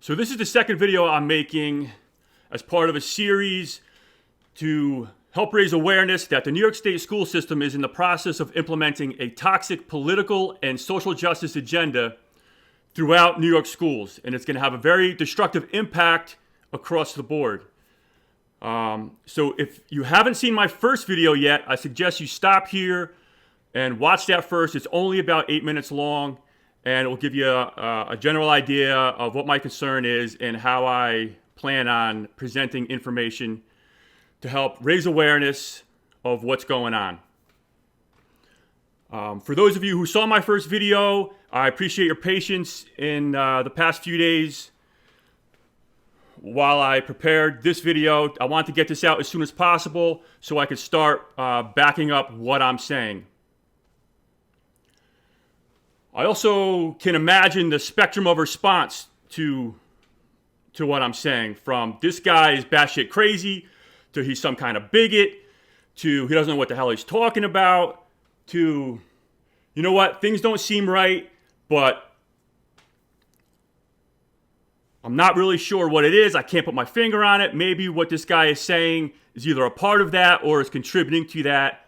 So this is the second video I'm making as part of a series to help raise awareness that the New York State school system is in the process of implementing a toxic political and social justice agenda throughout New York schools. And it's going to have a very destructive impact across the board. So if you haven't seen my first video yet, I suggest you stop here and watch that first. It's only about 8 minutes long, and it will give you a general idea of what my concern is and how I plan on presenting information to help raise awareness of what's going on. For those of you who saw my first video, I appreciate your patience in the past few days while I prepared this video. I want to get this out as soon as possible so I could start backing up what I'm saying. I also can imagine the spectrum of response to what I'm saying, from this guy is batshit crazy, to he's some kind of bigot, to he doesn't know what the hell he's talking about, to, you know what, things don't seem right, but I'm not really sure what it is. I can't put my finger on it. Maybe what this guy is saying is either a part of that or is contributing to that.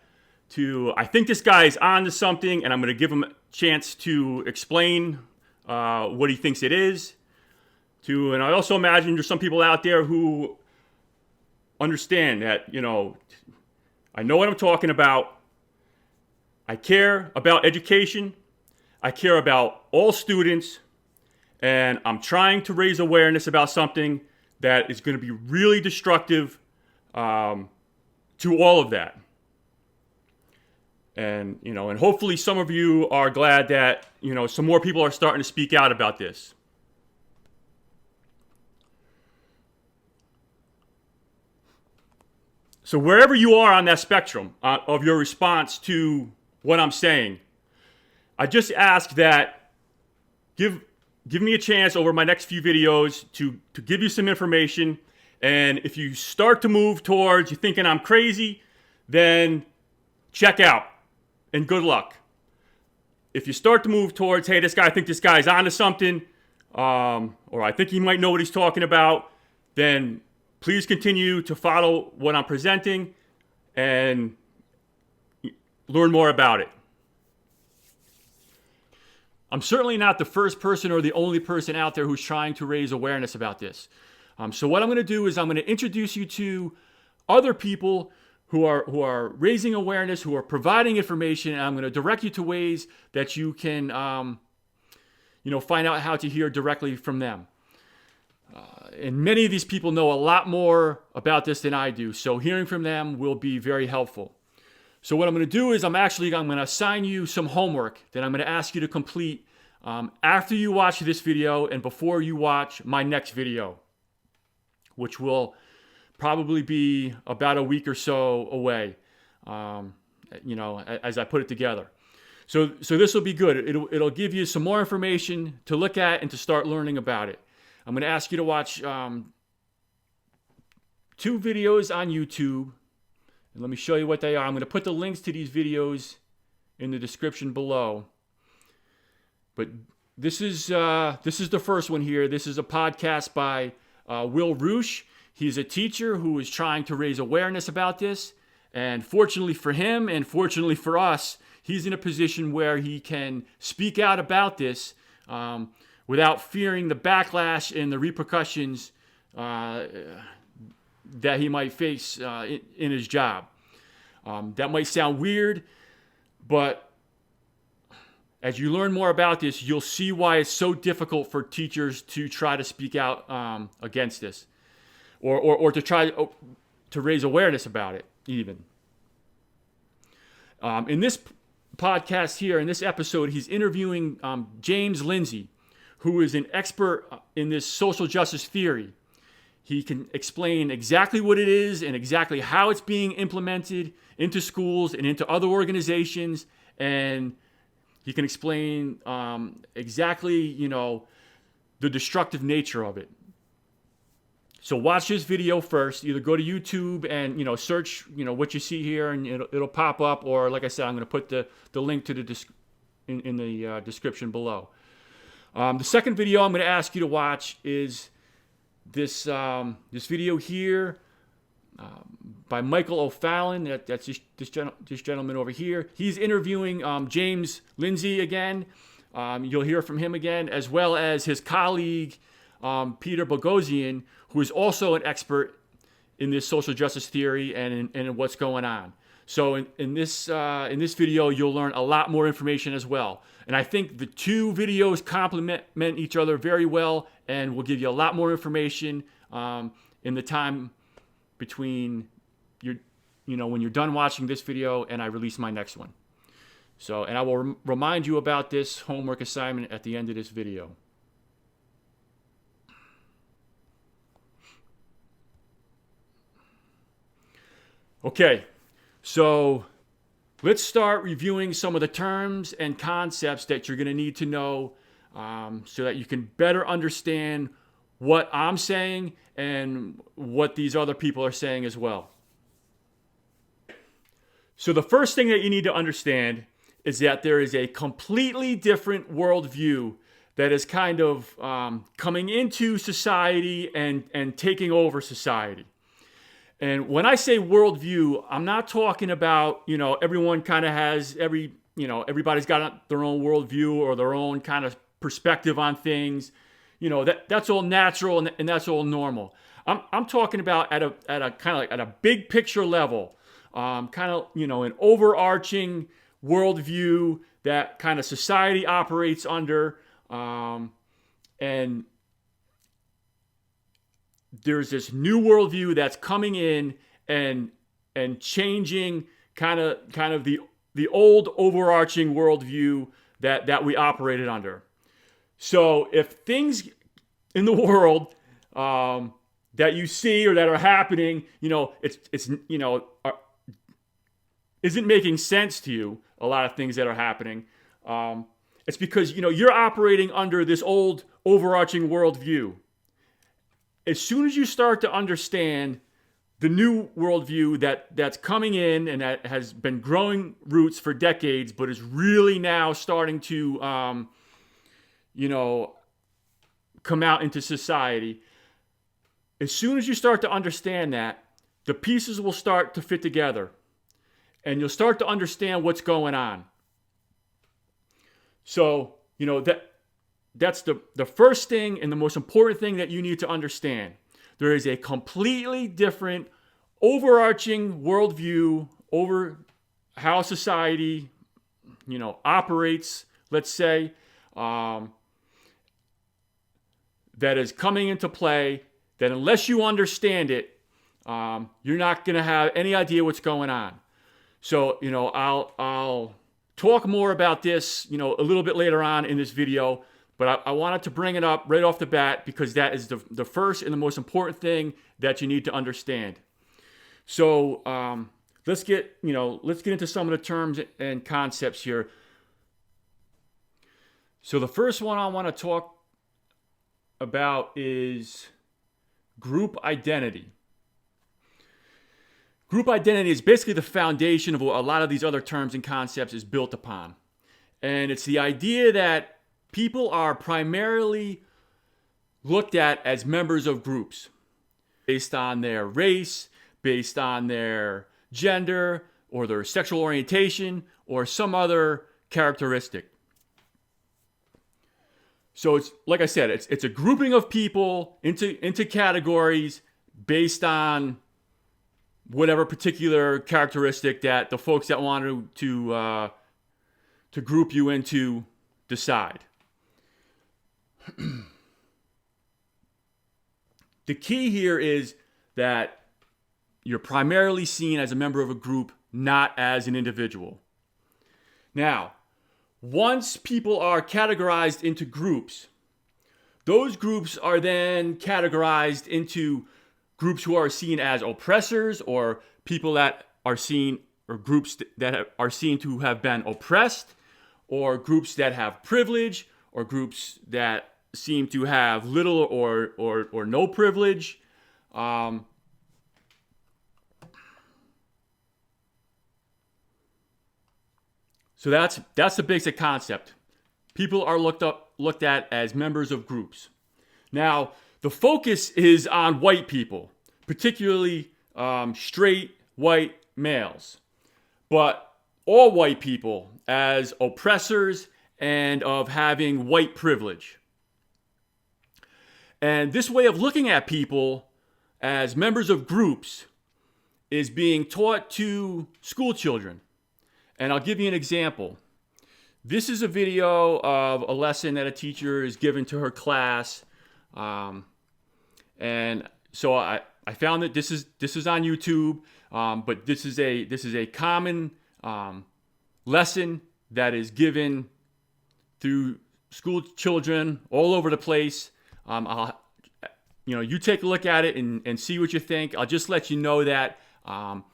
To, I think this guy is on to something, and I'm going to give him a chance to explain what he thinks it is. And I also imagine there's some people out there who understand that, you know, I know what I'm talking about. I care about education. I care about all students. And I'm trying to raise awareness about something that is going to be really destructive to all of that. And, you know, and hopefully some of you are glad that, you know, some more people are starting to speak out about this. So wherever you are on that spectrum of your response to what I'm saying, I just ask that give me a chance over my next few videos to give you some information. And if you start to move towards you thinking I'm crazy, then check out and good luck. If you start to move towards, hey, I think this guy's onto something, or I think he might know what he's talking about, then please continue to follow what I'm presenting and learn more about it. I'm certainly not the first person or the only person out there who's trying to raise awareness about this. So what I'm going to do is I'm going to introduce you to other people who are raising awareness, who are providing information, and I'm going to direct you to ways that you can, find out how to hear directly from them. And many of these people know a lot more about this than I do, so hearing from them will be very helpful. So what I'm going to do is I'm going to assign you some homework that I'm going to ask you to complete after you watch this video and before you watch my next video, which will probably be about a week or so away, as I put it together. So this will be good. It'll give you some more information to look at and to start learning about it. I'm going to ask you to watch 2 videos on YouTube. And let me show you what they are. I'm going to put the links to these videos in the description below. But this is the first one here. This is a podcast by Reusch. He's a teacher who is trying to raise awareness about this. And fortunately for him and fortunately for us, he's in a position where he can speak out about this without fearing the backlash and the repercussions that he might face in his job. That might sound weird, but as you learn more about this, you'll see why it's so difficult for teachers to try to speak out against this, or to try to raise awareness about it even. In this podcast here, in this episode, he's interviewing James Lindsay, who is an expert in this social justice theory. He can explain exactly what it is and exactly how it's being implemented into schools and into other organizations. And he can explain exactly, the destructive nature of it. So watch this video first. Either go to YouTube and, search, what you see here, and it'll pop up. Or like I said, I'm going to put the link to in the description below. The second video I'm going to ask you to watch is this video here by Michael O'Fallon. That's this gentleman over here. He's interviewing James Lindsay again. You'll hear from him again, as well as his colleague Peter Boghossian, who is also an expert in this social justice theory and in what's going on. So in this video, you'll learn a lot more information as well. And I think the two videos complement each other very well, and will give you a lot more information in the time between when you're done watching this video and I release my next one. So, and I will remind you about this homework assignment at the end of this video. Okay, so let's start reviewing some of the terms and concepts that you're going to need to know so that you can better understand what I'm saying and what these other people are saying as well. So the first thing that you need to understand is that there is a completely different worldview that is kind of coming into society and taking over society. And when I say worldview, I'm not talking about, everyone kind of has everybody's got their own worldview or their own kind of perspective on things. That's all natural and that's all normal. I'm talking about at a kind of like at a big picture level, an overarching worldview that kind of society operates under, and there's this new worldview that's coming in and changing kind of the old overarching worldview that we operated under. So if things in the world that you see or that are happening, isn't making sense to you, a lot of things that are happening, it's because you're operating under this old overarching worldview. As soon as you start to understand the new worldview that's coming in and that has been growing roots for decades, but is really now starting to, come out into society, as soon as you start to understand that, the pieces will start to fit together. And you'll start to understand what's going on. So, that's the first thing and the most important thing that you need to understand. There is a completely different overarching worldview over how society, operates, let's say, that is coming into play, that unless you understand it, you're not going to have any idea what's going on. So, I'll talk more about this, a little bit later on in this video, but I wanted to bring it up right off the bat because that is the first and the most important thing that you need to understand. So, let's get into some of the terms and concepts here. So the first one I want to talk about is group identity. Group identity is basically the foundation of what a lot of these other terms and concepts is built upon. And it's the idea that people are primarily looked at as members of groups based on their race, based on their gender, or their sexual orientation, or some other characteristic. So it's, like I said, it's a grouping of people into categories based on whatever particular characteristic that the folks that wanted to group you into decide. The key here is that you're primarily seen as a member of a group, not as an individual. Now, once people are categorized into groups, those groups are then categorized into groups who are seen as oppressors, or people that are seen, or groups that are seen to have been oppressed, or groups that have privilege, or groups that seem to have little or no privilege. So that's the basic concept. People are looked up looked at as members of groups. Now, the focus is on white people, particularly straight white males, but all white people as oppressors and of having white privilege. And this way of looking at people as members of groups is being taught to school children. And I'll give you an example. This is a video of a lesson that a teacher is given to her class. And so I found that this is on YouTube, but this is a common lesson that is given through school children all over the place. You take a look at it and see what you think. I'll just let you know that I'm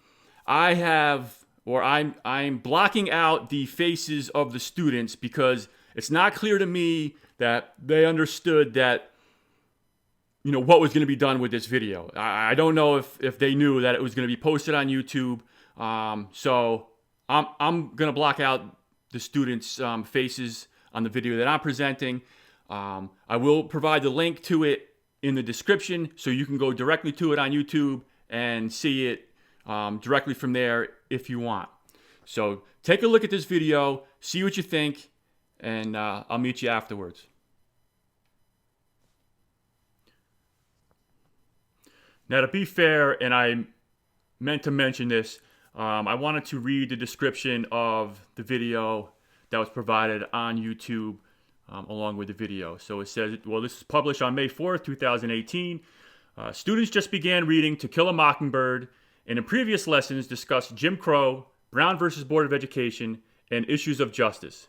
blocking out the faces of the students because it's not clear to me that they understood that, what was going to be done with this video. I don't know if they knew that it was going to be posted on YouTube. So I'm going to block out the students' faces on the video that I'm presenting. I will provide the link to it in the description so you can go directly to it on YouTube and see it directly from there if you want. So take a look at this video, see what you think, and I'll meet you afterwards. Now, to be fair, and I meant to mention this, I wanted to read the description of the video that was provided on YouTube along with the video. So it says, well, this is published on May 4th, 2018. Students just began reading To Kill a Mockingbird, and in previous lessons discussed Jim Crow, Brown versus Board of Education, and issues of justice.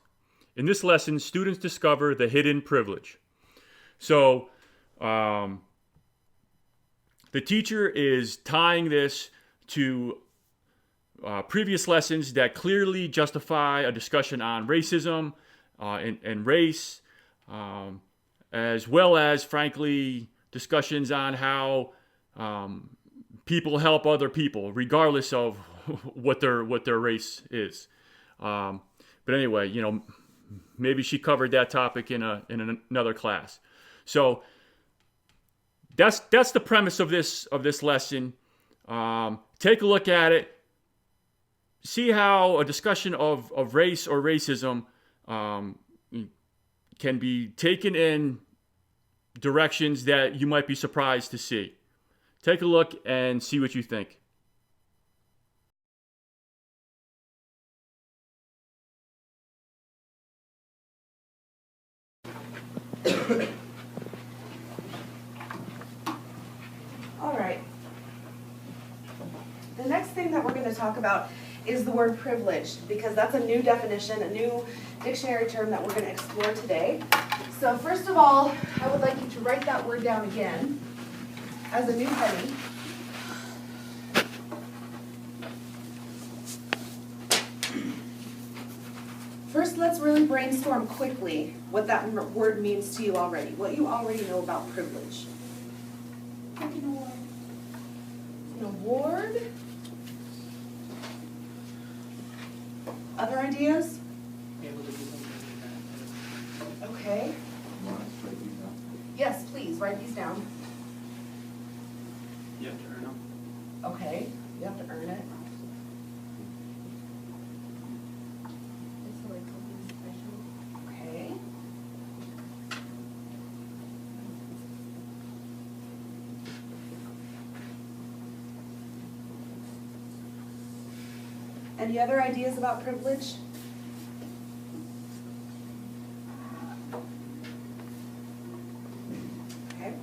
In this lesson, students discover the hidden privilege. So the teacher is tying this to previous lessons that clearly justify a discussion on racism and race, as well as, frankly, discussions on how people help other people, regardless of what their race is. But anyway, maybe she covered that topic in another class. So that's the premise of this lesson. Take a look at it. See how a discussion of race or racism can be taken in directions that you might be surprised to see. Take a look and see what you think. All right. The next thing that we're going to talk about is the word privilege, because that's a new definition, a new dictionary term that we're going to explore today. So first of all, I would like you to write that word down again as a new heading. First, let's really brainstorm quickly what that word means to you already, what you already know about privilege. An award. Other ideas? Okay. Yes, please, write these down. You have to earn them. Okay, you have to earn it. Okay. Any other ideas about privilege? Okay.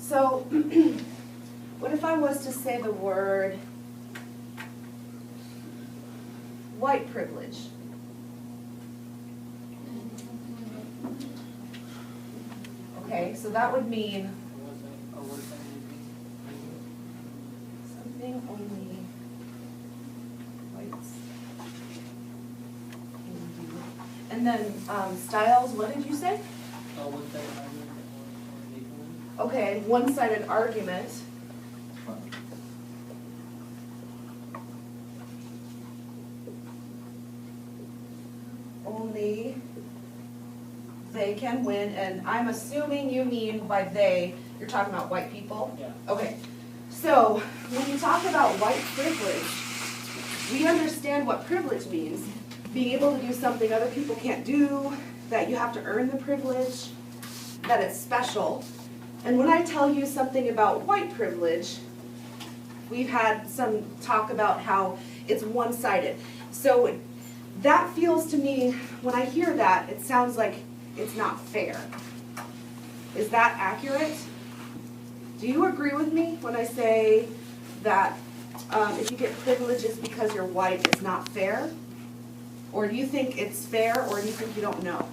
So, what if I was to say the word white privilege? Okay, so that would mean something only whites can do. And then styles, what did you say? Okay, one-sided argument. Only they can win, and I'm assuming you mean by they, you're talking about white people? Yeah. Okay, so when you talk about white privilege, we understand what privilege means. Being able to do something other people can't do, that you have to earn the privilege, that it's special. And when I tell you something about white privilege, we've had some talk about how it's one-sided. So that feels to me, when I hear that, it sounds like it's not fair. Is that accurate? Do you agree with me when I say that if you get privileges because you're white, it's not fair? Or do you think it's fair, or do you think you don't know?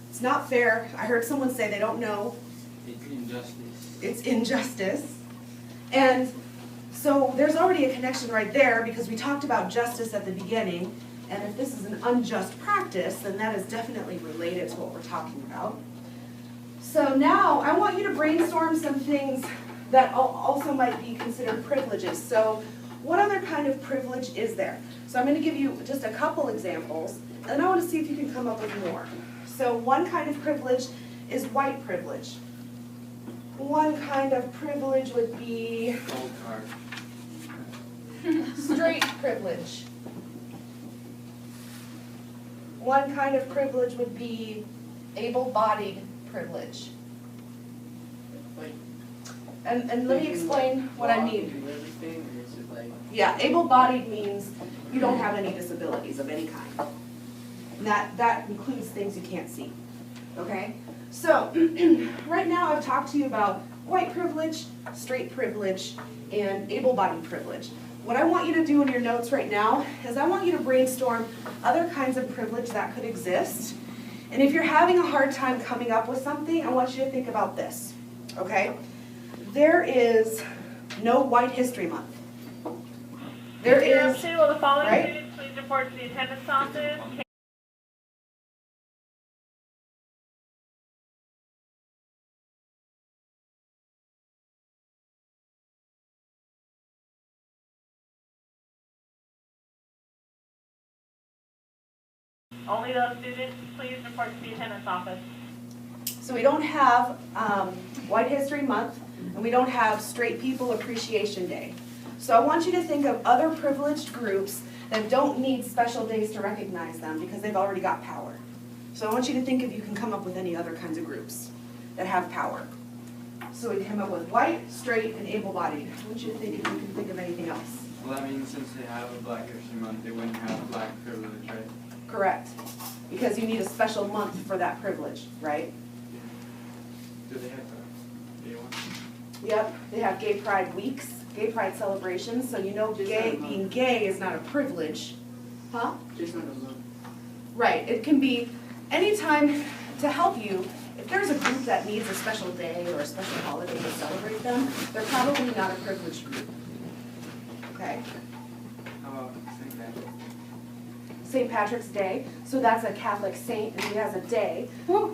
It's not fair. I heard someone say they don't know. It's injustice. It's injustice. And so there's already a connection right there, because we talked about justice at the beginning, and if this is an unjust practice, then that is definitely related to what we're talking about. So now I want you to brainstorm some things that also might be considered privileges. So what other kind of privilege is there? So I'm going to give you just a couple examples, and then I want to see if you can come up with more. So one kind of privilege is white privilege. One kind of privilege would be Gold card. straight privilege. One kind of privilege would be able-bodied privilege. Like, And let me explain what I mean. do everything, or is it like, Yeah, able-bodied means you don't have any disabilities of any kind. And that includes things you can't see, okay? So, right now I've talked to you about white privilege, straight privilege, and able-bodied privilege. What I want you to do in your notes right now is I want you to brainstorm other kinds of privilege that could exist. And if you're having a hard time coming up with something, I want you to think about this, okay? There is no White History Month. There is, Will the following right? students please report to the attendance office? Only those students please report to the attendance office. so we don't have White History Month, and we don't have Straight People Appreciation Day. So I want you to think of other privileged groups that don't need special days to recognize them because they've already got power. So I want you to think if you can come up with any other kinds of groups that have power. So we come up with white, straight, and able-bodied. I want you to think if you can think of anything else. well, that means since they have a Black History Month, they wouldn't have black privilege, right? Correct. Because you need a special month for that privilege, right? Do they have a day one? Yep, they have gay pride weeks, gay pride celebrations, so you know gay, being gay is not a privilege. Huh? Just not a month. Right, it can be any time to help you. If there's a group that needs a special day or a special holiday to celebrate them, they're probably not a privileged group. Okay? How about St. Patrick's? St. Patrick's Day, so that's a Catholic saint and he has a day.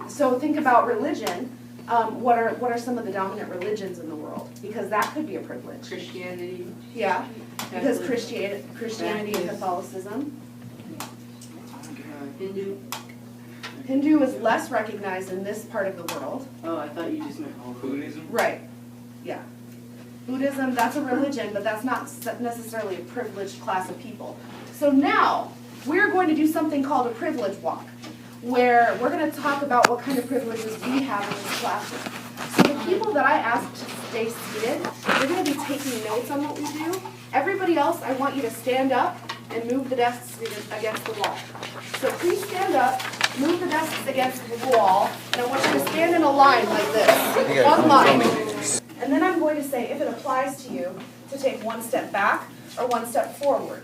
So think about religion. What are some of the dominant religions in the world? Because that could be a privilege. Christianity. Yeah, because Catholic, Christianity and Catholicism. Hindu. Hindu is less recognized in this part of the world. Oh, I thought you just meant all of them. Buddhism? Right, yeah. Buddhism, that's a religion, but that's not necessarily a privileged class of people. So now, we're going to do something called a privilege walk, where we're going to talk about what kind of privileges we have in this classroom. So the people that I asked to stay seated, they're going to be taking notes on what we do. Everybody else, I want you to stand up and move the desks against the wall. So please stand up, move the desks against the wall, and I want you to stand in a line like this, one line. And then I'm going to say, if it applies to you, to take one step back or one step forward.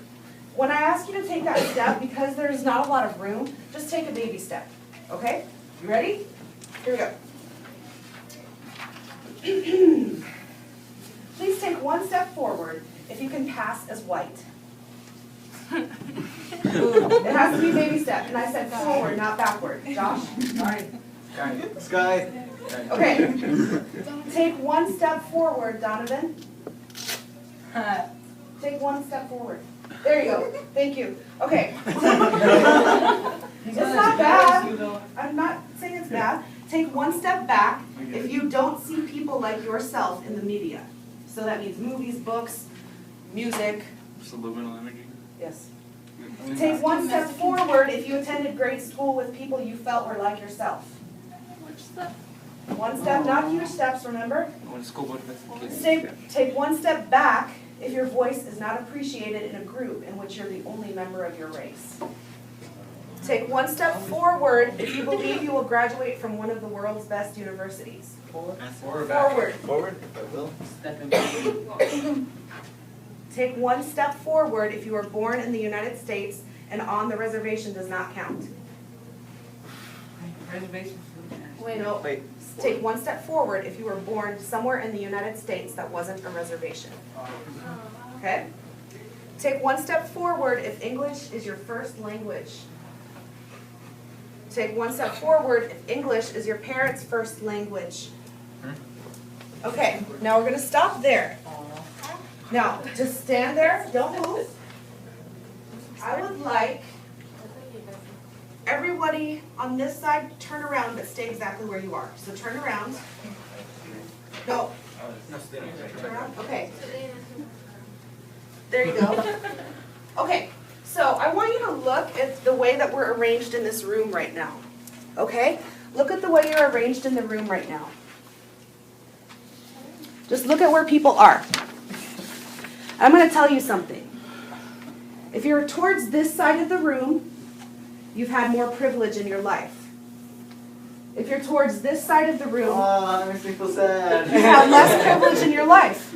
When I ask you to take that step, because there's not a lot of room, just take a baby step, okay? You ready? Here we go. Please take one step forward if you can pass as white. It has to be a baby step, and I said forward, not backward. Josh? All right. Sky. Okay. Take one step forward, Donovan. Take one step forward. There you go. Thank you. Okay. It's not bad. I'm not saying it's bad. Take one step back if you don't see people like yourself in the media. So that means movies, books, music. Subliminal imagery. Yes. Take one step forward if you attended grade school with people you felt were like yourself. Which step? One step, not huge steps, remember? I went to school with kids. Take one step back if your voice is not appreciated in a group in which you're the only member of your race. Take one step forward if you believe you will graduate from one of the world's best universities. Forward. Forward, if I will. Stepping back. Take one step forward if you were born in the United States and on the reservation does not count. Reservation. Wait, no. Wait. Take one step forward if you were born somewhere in the United States that wasn't a reservation. Okay? Take one step forward if English is your first language. Take one step forward if English is your parents' first language. Okay, now we're going to stop there. Now, just stand there, don't move. I would like everybody on this side turn around but stay exactly where you are. So turn around. No. Turn around. Okay. There you go. Okay, so I want you to look at the way that we're arranged in this room right now. Okay? Look at the way you're arranged in the room right now. Just look at where people are. I'm going to tell you something. If you're towards this side of the room, you've had more privilege in your life. If you're towards this side of the room, Oh, that makes me feel sad. you have less privilege in your life.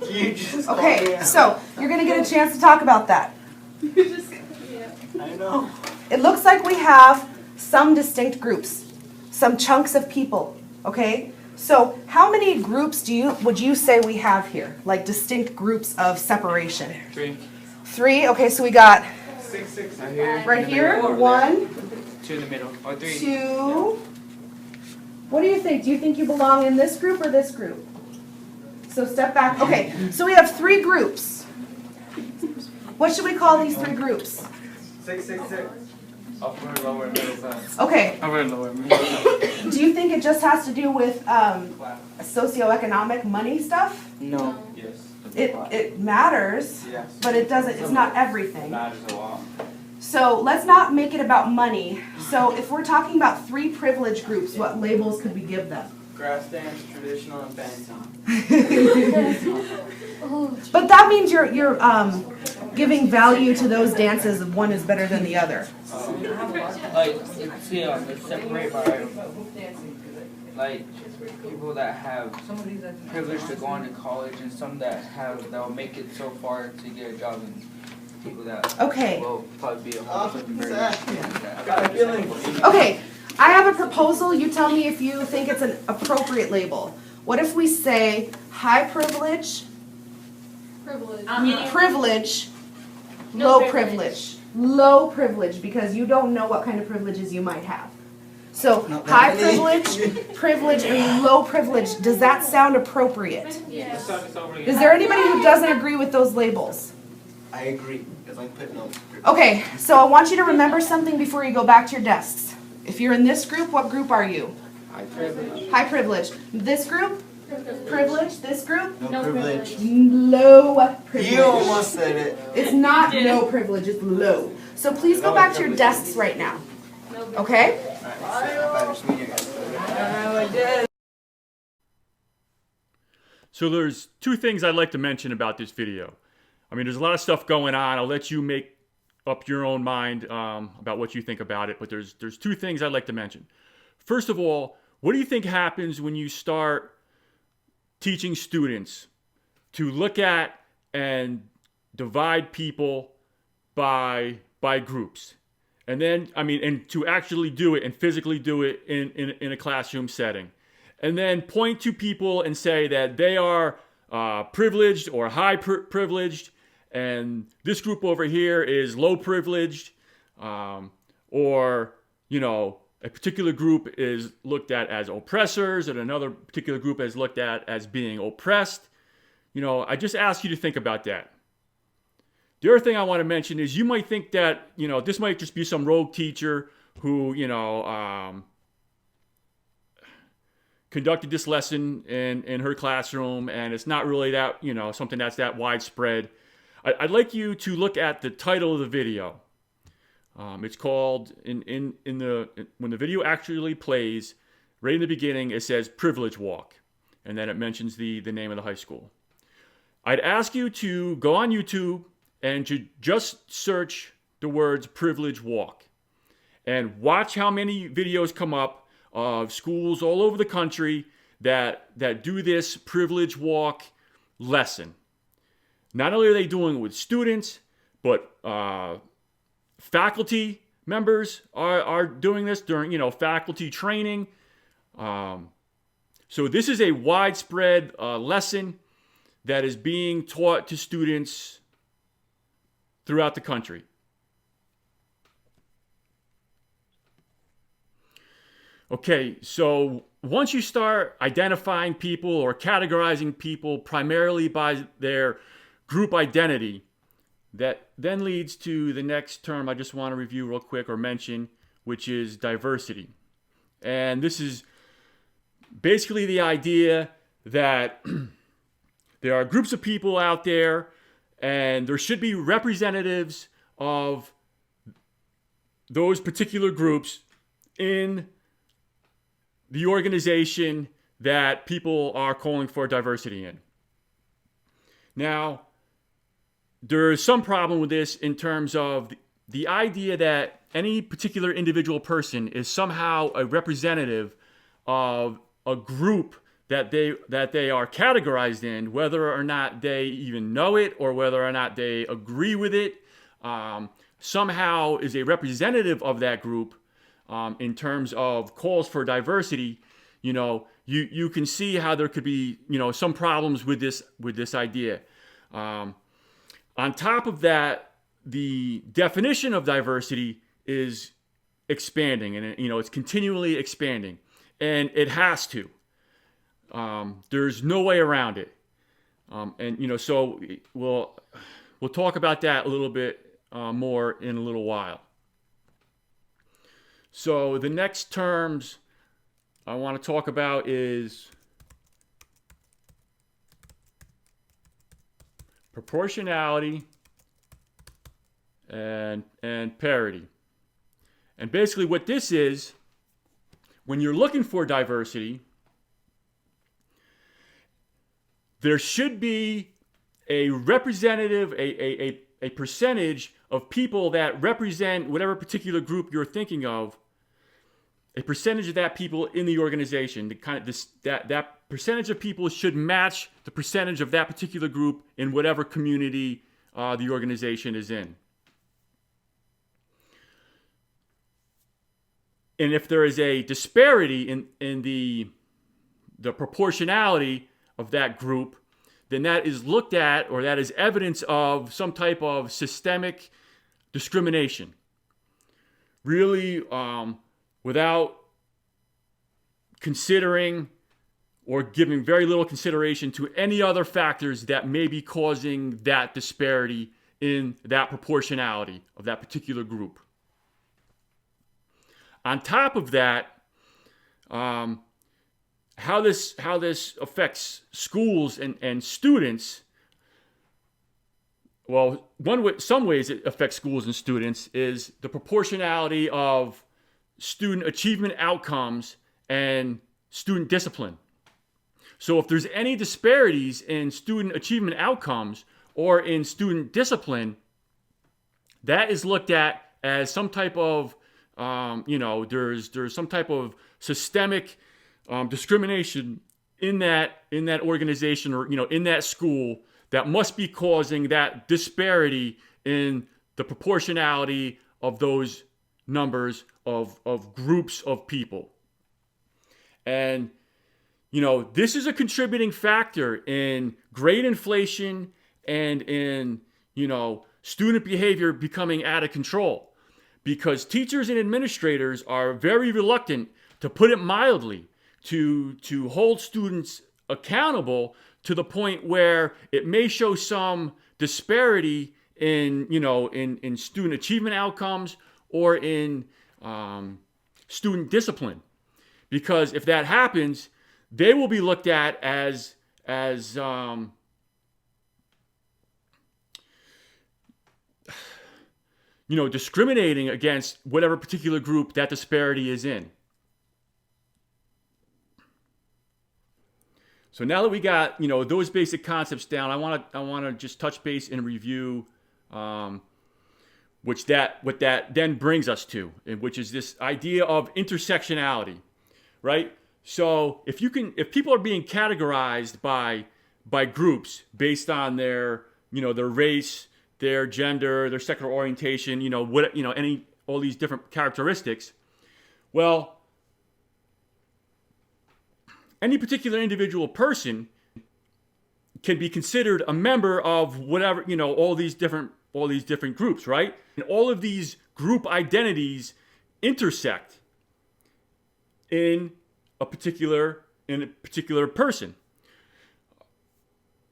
You just called me Okay, out. so you're going to get a chance to talk about that. I know. It looks like we have some distinct groups, some chunks of people, okay? So how many groups would you say we have here? Like distinct groups of separation? 3. 3, okay, so we got 6. Right here. right here, 1, 2 in the middle. Or 3. 2. What do you think? Do you think you belong in this group or this group? So step back. Okay, so we have 3 groups. What should we call these 3 groups? 6. Upper, lower, middle class. Okay, Upper, lower, middle class. do you think it just has to do with socioeconomic money stuff? No. Yes. It matters, Yes. but it's not everything. Matters a lot. So let's not make it about money. So if we're talking about 3 privilege groups, what labels could we give them? Grass dance, traditional, and fancy. But that means you're giving value to those dances if one is better than the other. Like, see, it's separate by, like, people that have privilege to go on to college and some that'll make it so far to get a job, and people that Okay. will probably be a whole different very I got a feeling. Okay, I have a proposal. You tell me if you think it's an appropriate label. What if we say high privilege, privilege, No low privilege. privilege? Low privilege, because you don't know what kind of privileges you might have. So Not that high many. privilege, privilege, and low privilege. Does that sound appropriate? Yes. Is there anybody who doesn't agree with those labels? I agree, because I'm putting notes. Okay, so I want you to remember something before you go back to your desks. If you're in this group, what group are you? High privilege. High privilege. This group? Privilege. This group? No privilege. Low privilege. You almost said it. It's not no privilege, it's low. So please go back to your desks right now. Okay? So there's 2 things I'd like to mention about this video. I mean, there's a lot of stuff going on. I'll let you make up your own mind about what you think about it. But there's 2 things I'd like to mention. First of all, what do you think happens when you start teaching students to look at and divide people by groups? And then, and to actually do it and physically do it in a classroom setting. And then point to people and say that they are privileged or high privileged, and this group over here is low privileged, or, a particular group is looked at as oppressors and another particular group is looked at as being oppressed. I just ask you to think about that. The other thing I want to mention is you might think that, this might just be some rogue teacher who, conducted this lesson in her classroom, and it's not really that, something that's that widespread. I'd like you to look at the title of the video. It's called, when the video actually plays, right in the beginning, it says Privilege Walk, and then it mentions the name of the high school. I'd ask you to go on YouTube and to just search the words Privilege Walk and watch how many videos come up of schools all over the country that do this Privilege Walk lesson. Not only are they doing it with students, but faculty members are doing this during, faculty training. So this is a widespread lesson that is being taught to students throughout the country. Okay, so once you start identifying people or categorizing people primarily by their group identity, that then leads to the next term I just want to review real quick or mention, which is diversity. And this is basically the idea that there are groups of people out there and there should be representatives of those particular groups in the organization that people are calling for diversity in. Now, there is some problem with this in terms of the idea that any particular individual person is somehow a representative of a group that they are categorized in, whether or not they even know it or whether or not they agree with it, somehow is a representative of that group in terms of calls for diversity. You can see how there could be some problems with this idea. On top of that, the definition of diversity is expanding, and it's continually expanding, and it has to. There's no way around it, so we'll talk about that a little bit more in a little while. So the next terms I want to talk about is proportionality and parity. And basically what this is, when you're looking for diversity, there should be a representative, a percentage of people that represent whatever particular group you're thinking of, a percentage of that people in the organization. That percentage of people should match the percentage of that particular group in whatever community the organization is in. And if there is a disparity in the proportionality of that group, then that is looked at, or that is evidence of some type of systemic discrimination. Really, without considering or giving very little consideration to any other factors that may be causing that disparity in that proportionality of that particular group. On top of that, how this affects schools and students. Well, some ways it affects schools and students is the proportionality of student achievement outcomes and student discipline. So if there's any disparities in student achievement outcomes or in student discipline, that is looked at as some type of there's some type of systemic discrimination in that organization or in that school that must be causing that disparity in the proportionality of those numbers of groups of people. And this is a contributing factor in grade inflation and in student behavior becoming out of control, because teachers and administrators are very reluctant, to put it mildly, to hold students accountable to the point where it may show some disparity in in student achievement outcomes or in student discipline, because if that happens, they will be looked at as discriminating against whatever particular group that disparity is in. So now that we got those basic concepts down, I want to just touch base and review what that then brings us to, which is this idea of intersectionality, right? So if people are being categorized by groups based on their their race, their gender, their sexual orientation, all these different characteristics, well, any particular individual person can be considered a member of whatever, all these different groups, right? And all of these group identities intersect in a particular person.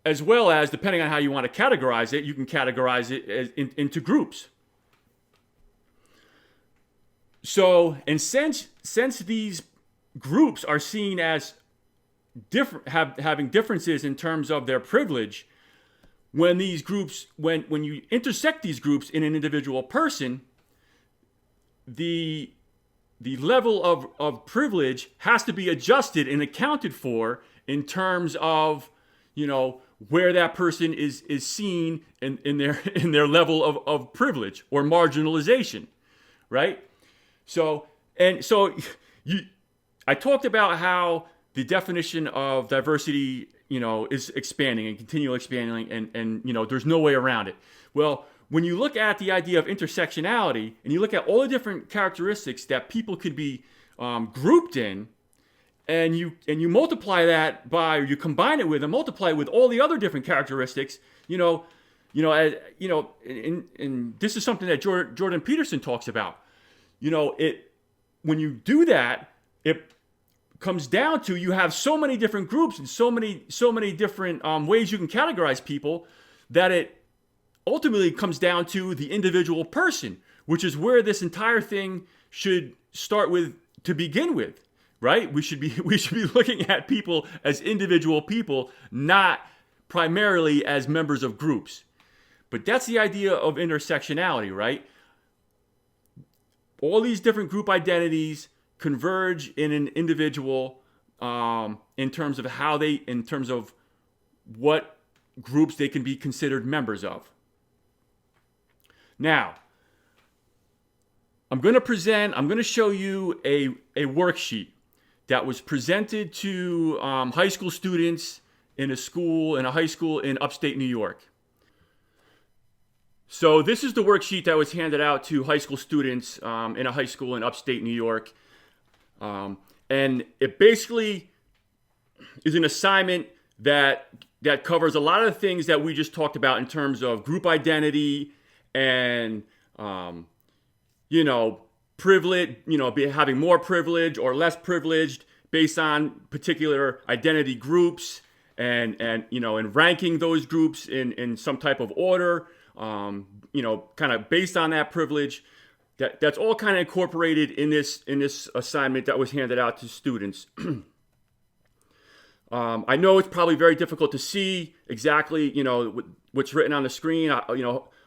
As well as, depending on how you want to categorize it, you can categorize it into groups. So, and since these groups are seen as having differences in terms of their privilege, when you intersect these groups in an individual person, the level of privilege has to be adjusted and accounted for in terms of where that person is seen in their level of privilege or marginalization, right? So I talked about how the definition of diversity, is expanding and continually expanding, and there's no way around it. Well, when you look at the idea of intersectionality and you look at all the different characteristics that people could be grouped in, and you multiply that by, or you combine it with and multiply it with all the other different characteristics, and this is something that Jordan Peterson talks about. When you do that, it comes down to, you have so many different groups and so many different ways you can categorize people, that it ultimately comes down to the individual person, which is where this entire thing should start with to begin with. Right? We should be looking at people as individual people, not primarily as members of groups. But that's the idea of intersectionality, right? All these different group identities converge in an individual in terms of what groups they can be considered members of. Now, I'm going to show you a worksheet that was presented to high school students in a high school in upstate New York. So this is the worksheet that was handed out to high school students in a high school in upstate New York. And it basically is an assignment that covers a lot of the things that we just talked about in terms of group identity and, privilege, having more privilege or less privileged based on particular identity groups, and ranking those groups in some type of order, kind of based on that privilege. That's all kind of incorporated in this assignment that was handed out to students. I know it's probably very difficult to see exactly, what's written on the screen.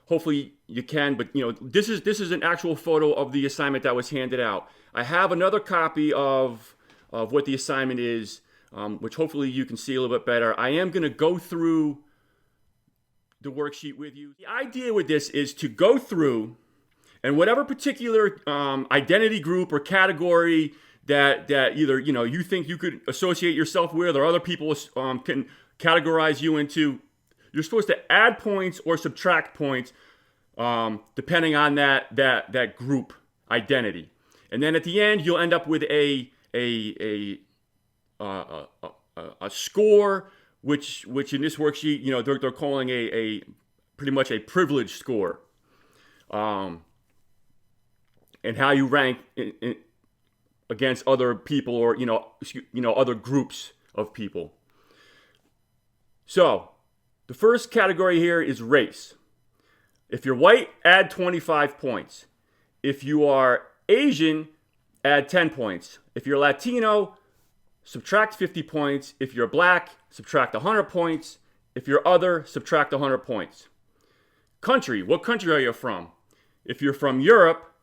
Hopefully you can, but this is an actual photo of the assignment that was handed out. I have another copy of what the assignment is, which hopefully you can see a little bit better. I am going to go through the worksheet with you. The idea with this is to go through, and whatever particular identity group or category that either you think you could associate yourself with, or other people can categorize you into, you're supposed to add points or subtract points depending on that group identity. And then at the end, you'll end up with a score, which in this worksheet, they're calling a pretty much a privilege score, and how you rank against other people, or other groups of people. So the first category here is race. If you're white, add 25 points. If you are Asian, add 10 points. If you're Latino, subtract 50 points. If you're black, subtract 100 points. If you're other, subtract 100 points. Country, what country are you from? If you're from Europe,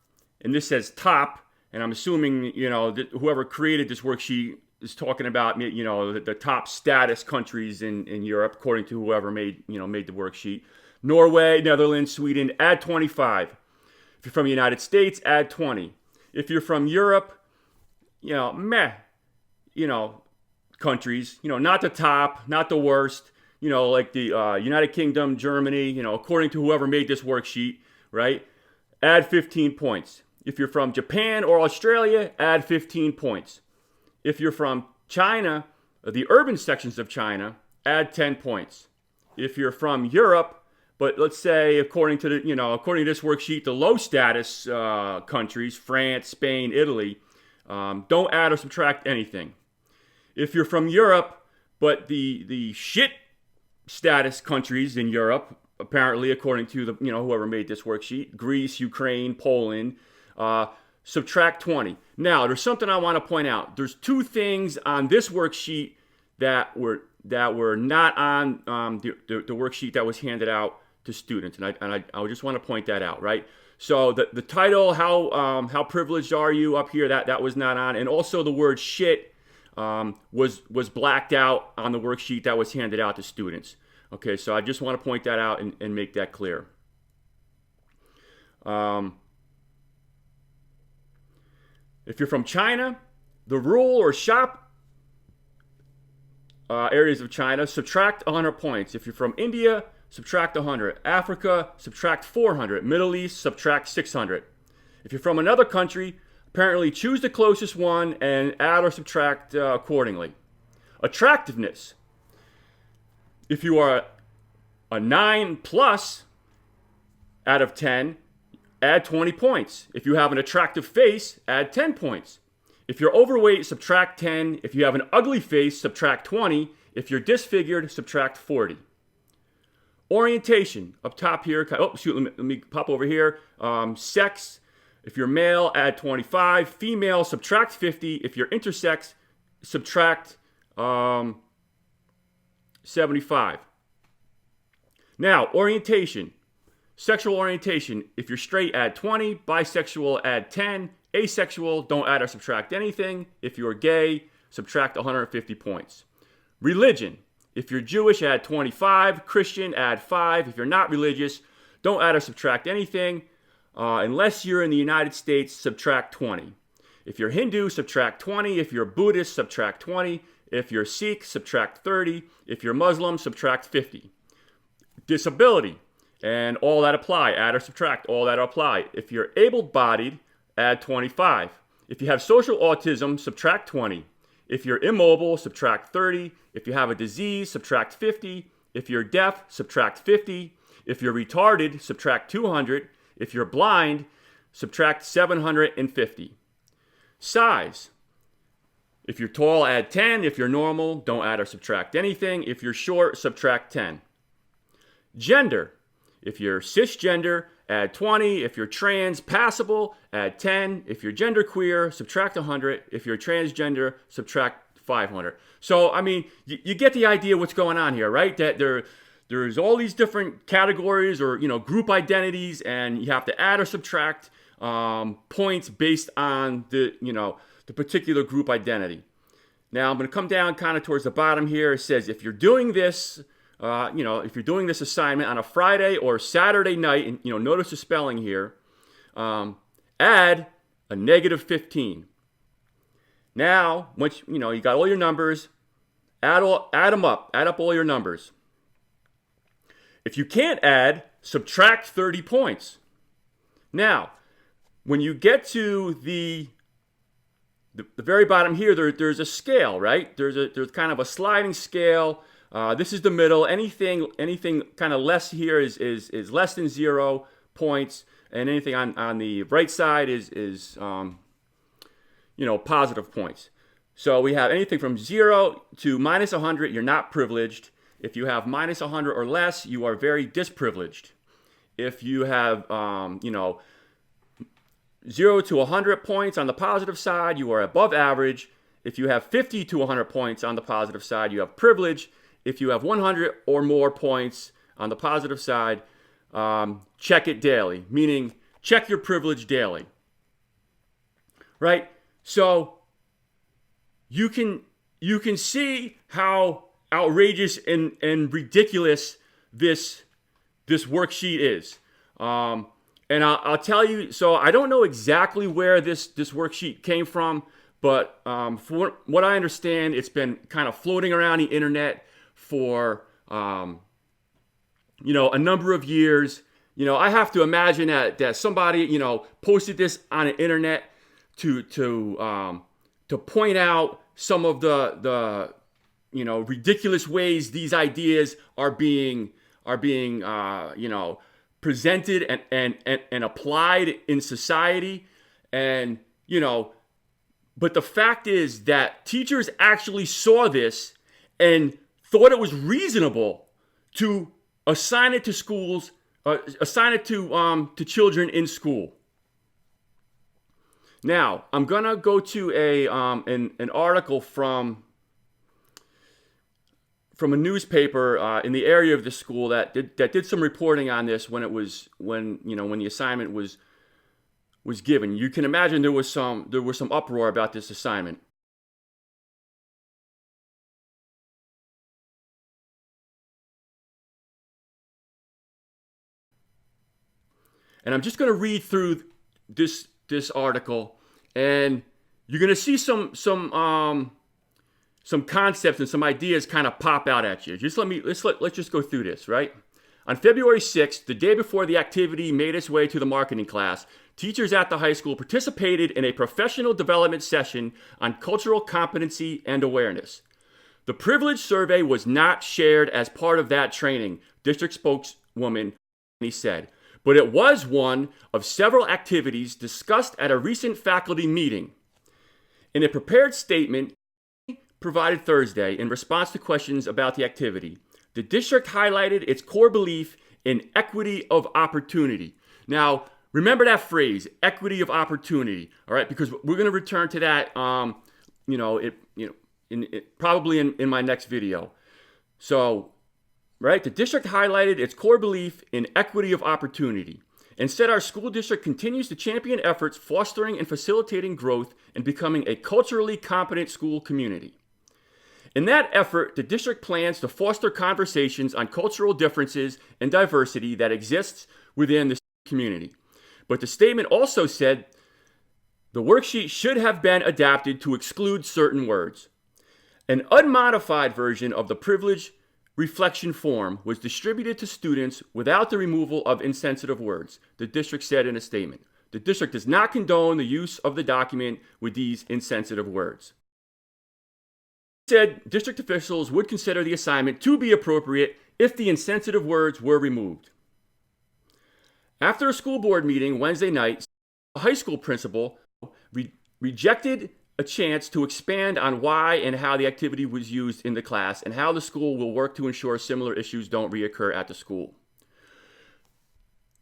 and this says top, and I'm assuming, that whoever created this worksheet is talking about, the top status countries in Europe, according to whoever made the worksheet. Norway, Netherlands, Sweden, add 25. If you're from the United States, add 20. If you're from Europe, countries, not the top, not the worst, like the United Kingdom, Germany, according to whoever made this worksheet, right? Add 15 points. If you're from Japan or Australia, add 15 points. If you're from China, the urban sections of China, add 10 points. If you're from Europe, but let's say according to this worksheet, the low status countries, France, Spain, Italy, don't add or subtract anything. If you're from Europe, but the shit status countries in Europe, apparently according to whoever made this worksheet, Greece, Ukraine, Poland, subtract 20. Now, there's something I want to point out. There's two things on this worksheet that were not on the worksheet that was handed out to students, and I just want to point that out, right? So the title, how privileged are you, up here, that was not on, and also the word shit was blacked out on the worksheet that was handed out to students. Okay, so I just want to point that out and make that clear. If you're from China, the rural or shop areas of China, subtract 100 points. If you're from India, subtract 100. Africa, subtract 400. Middle East, subtract 600. If you're from another country, apparently choose the closest one and add or subtract accordingly. Attractiveness. If you are a 9 plus out of 10, add 20 points. If you have an attractive face, add 10 points. If you're overweight, subtract 10. If you have an ugly face, subtract 20. If you're disfigured, subtract 40. Orientation, up top here. Let me pop over here. Sex, if you're male, add 25. Female, subtract 50. If you're intersex, subtract 75. Now, orientation. Sexual orientation. If you're straight, add 20. Bisexual, add 10. Asexual, don't add or subtract anything. If you're gay, subtract 150 points. Religion. If you're Jewish, add 25. Christian, add 5. If you're not religious, don't add or subtract anything. Unless you're in the United States, subtract 20. If you're Hindu, subtract 20. If you're Buddhist, subtract 20. If you're Sikh, subtract 30. If you're Muslim, subtract 50. Disability, and all that apply. Add or subtract, all that apply. If you're able-bodied, add 25. If you have social autism, subtract 20. If you're immobile, subtract 30. If you have a disease, subtract 50. If you're deaf, subtract 50. If you're retarded, subtract 200. If you're blind, subtract 750. Size. If you're tall, add 10. If you're normal, don't add or subtract anything. If you're short, subtract 10. Gender. If you're cisgender, add 20. If you're trans, passable, add 10. If you're genderqueer, subtract 100. If you're transgender, subtract 500. So, I mean, you get the idea what's going on here, right? That there's all these different categories or, group identities, and you have to add or subtract points based on the particular group identity. Now, I'm going to come down kind of towards the bottom here. It says, if you're doing this, if you're doing this assignment on a Friday or Saturday night, and, notice the spelling here, add a negative 15. Now, once, you got all your numbers, add them up. Add up all your numbers. If you can't add, subtract 30 points. Now, when you get to the very bottom here, there's a scale, right? There's kind of a sliding scale. This is the middle. Anything kind of less here is less than 0 points, and anything on the right side is positive points. So we have anything from 0 to minus 100. You're not privileged. If you have minus 100 or less, you are very disprivileged. if you have, 0 to 100 points on the positive side, you are above average. If you have 50 to 100 points on the positive side, you have privilege. If you have 100 or more points on the positive side, check it daily, meaning check your privilege daily. Right? So you can see how outrageous and ridiculous this worksheet is. And I'll tell you, so I don't know exactly where this worksheet came from, but from what I understand, it's been kind of floating around the internet for a number of years. I have to imagine that somebody posted this on the internet to point out some of the ridiculous ways these ideas are being presented and applied in society. And but the fact is that teachers actually saw this and thought it was reasonable to assign it to schools, assign it to children in school. Now, I'm gonna go to an article from a newspaper in the area of the school that did some reporting on this when the assignment was given. You can imagine there was some uproar about this assignment. And I'm just going to read through this article, and you're going to see some concepts and some ideas kind of pop out at you. Let's just go through this, right? On February 6th, the day before the activity made its way to the marketing class, teachers at the high school participated in a professional development session on cultural competency and awareness. The privilege survey was not shared as part of that training, district spokeswoman said, but it was one of several activities discussed at a recent faculty meeting. In a prepared statement provided Thursday in response to questions about the activity, the district highlighted its core belief in equity of opportunity. Now, remember that phrase, equity of opportunity, all right? Because we're going to return to that, probably in my next video. So, right, the district highlighted its core belief in equity of opportunity. Instead, our school district continues to champion efforts fostering and facilitating growth and becoming a culturally competent school community. In that effort, the district plans to foster conversations on cultural differences and diversity that exists within the community. But the statement also said the worksheet should have been adapted to exclude certain words. An unmodified version of the privilege reflection form was distributed to students without the removal of insensitive words, the district said in a statement. The district does not condone the use of the document with these insensitive words. Said district officials would consider the assignment to be appropriate if the insensitive words were removed. After a school board meeting Wednesday night, a high school principal rejected a chance to expand on why and how the activity was used in the class and how the school will work to ensure similar issues don't reoccur at the school.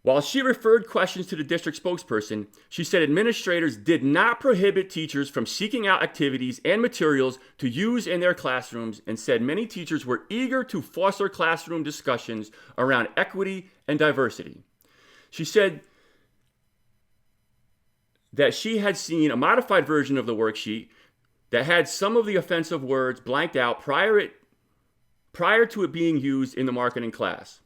While she referred questions to the district spokesperson, she said administrators did not prohibit teachers from seeking out activities and materials to use in their classrooms and said many teachers were eager to foster classroom discussions around equity and diversity. She said that she had seen a modified version of the worksheet that had some of the offensive words blanked out prior to it being used in the marketing class.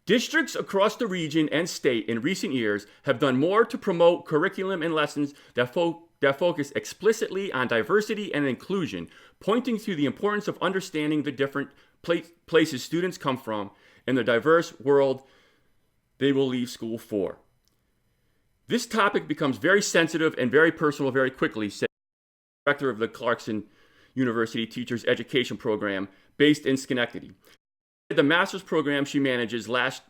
Districts across the region and state in recent years have done more to promote curriculum and lessons that focus explicitly on diversity and inclusion, pointing to the importance of understanding the different places students come from and the diverse world they will leave school for. This topic becomes very sensitive and very personal very quickly, said the director of the Clarkson University Teachers Education Program based in Schenectady. The master's program she manages last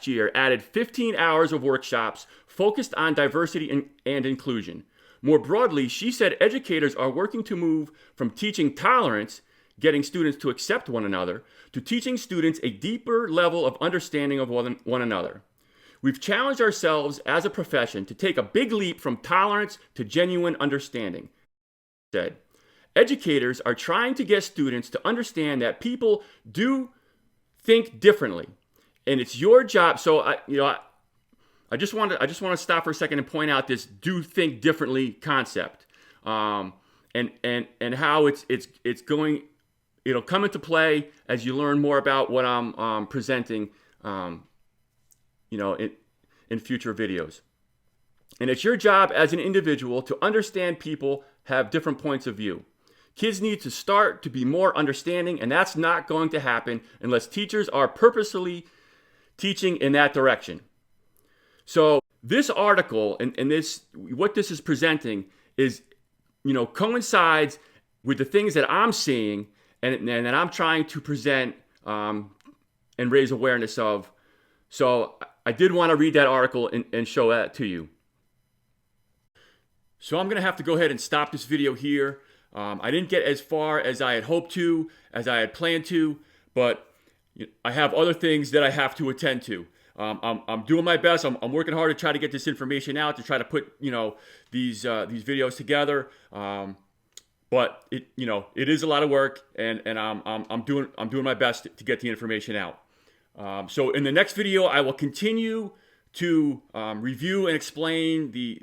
year added 15 hours of workshops focused on diversity and inclusion. More broadly, she said educators are working to move from teaching tolerance getting students to accept one another, to teaching students a deeper level of understanding of one another. We've challenged ourselves as a profession to take a big leap from tolerance to genuine understanding. Said, educators are trying to get students to understand that people do think differently, and it's your job. So I just want to stop for a second and point out this "do think differently" concept, and how it's going. It'll come into play as you learn more about what I'm presenting, in future videos. And it's your job as an individual to understand people have different points of view. Kids need to start to be more understanding, and that's not going to happen unless teachers are purposely teaching in that direction. So this article and what this is presenting is, coincides with the things that I'm seeing and that I'm trying to present and raise awareness of. So I did want to read that article and show that to you. So I'm going to have to go ahead and stop this video here. I didn't get as far as I had hoped to, as I had planned to, but I have other things that I have to attend to. I'm doing my best. I'm working hard to try to get this information out, to try to put these videos together. But it is a lot of work, and I'm doing my best to get the information out. So in the next video, I will continue to review and explain the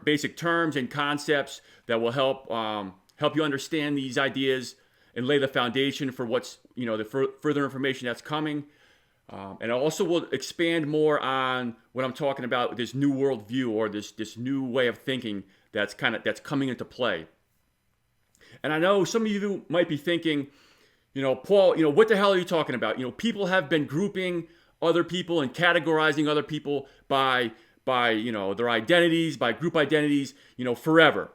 basic terms and concepts that will help you understand these ideas and lay the foundation for what's the further information that's coming. And I also will expand more on what I'm talking about, this new worldview, or this new way of thinking that's coming into play. And I know some of you might be thinking, Paul, what the hell are you talking about? People have been grouping other people and categorizing other people by their identities, by group identities, forever.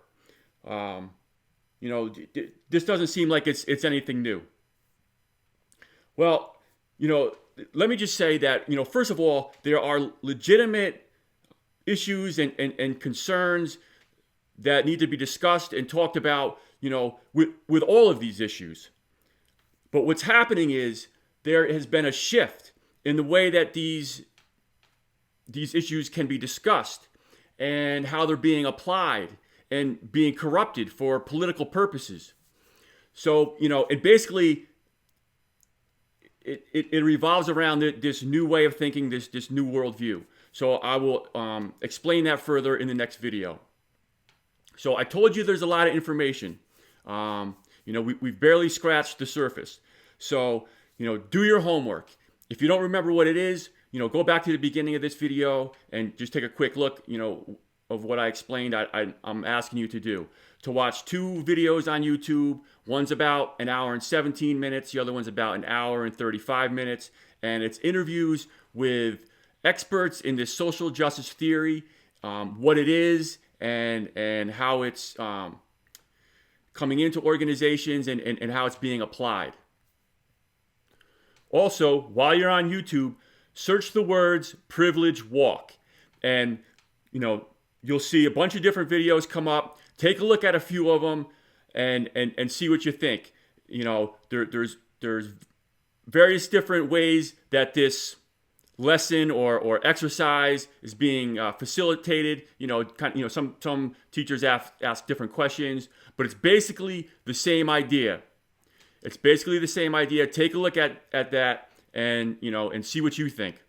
This doesn't seem like it's anything new. Well, let me just say that, first of all, there are legitimate issues and concerns that need to be discussed and talked about, with all of these issues. But what's happening is there has been a shift in the way that these issues can be discussed and how they're being applied and being corrupted for political purposes. So, it basically, it revolves around this new way of thinking, this new worldview. So I will explain that further in the next video. So I told you there's a lot of information. We've barely scratched the surface. So, do your homework. If you don't remember what it is, go back to the beginning of this video and just take a quick look, of what I explained. I'm asking you to do. To watch 2 videos on YouTube. One's about 1 hour and 17 minutes. The other one's about 1 hour and 35 minutes. And it's interviews with experts in this social justice theory, what it is, and how it's coming into organizations and how it's being applied. Also, while you're on YouTube, search the words "privilege walk," and you'll see a bunch of different videos come up. Take a look at a few of them and see what you think. There's various different ways that this lesson or exercise is being facilitated. Some teachers ask different questions, but it's basically the same idea. Take a look at that and see what you think.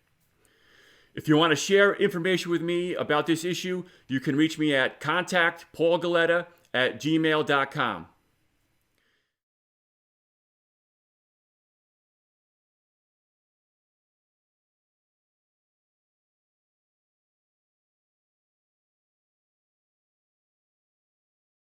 If you want to share information with me about this issue, you can reach me at contactpaulgaletta@gmail.com.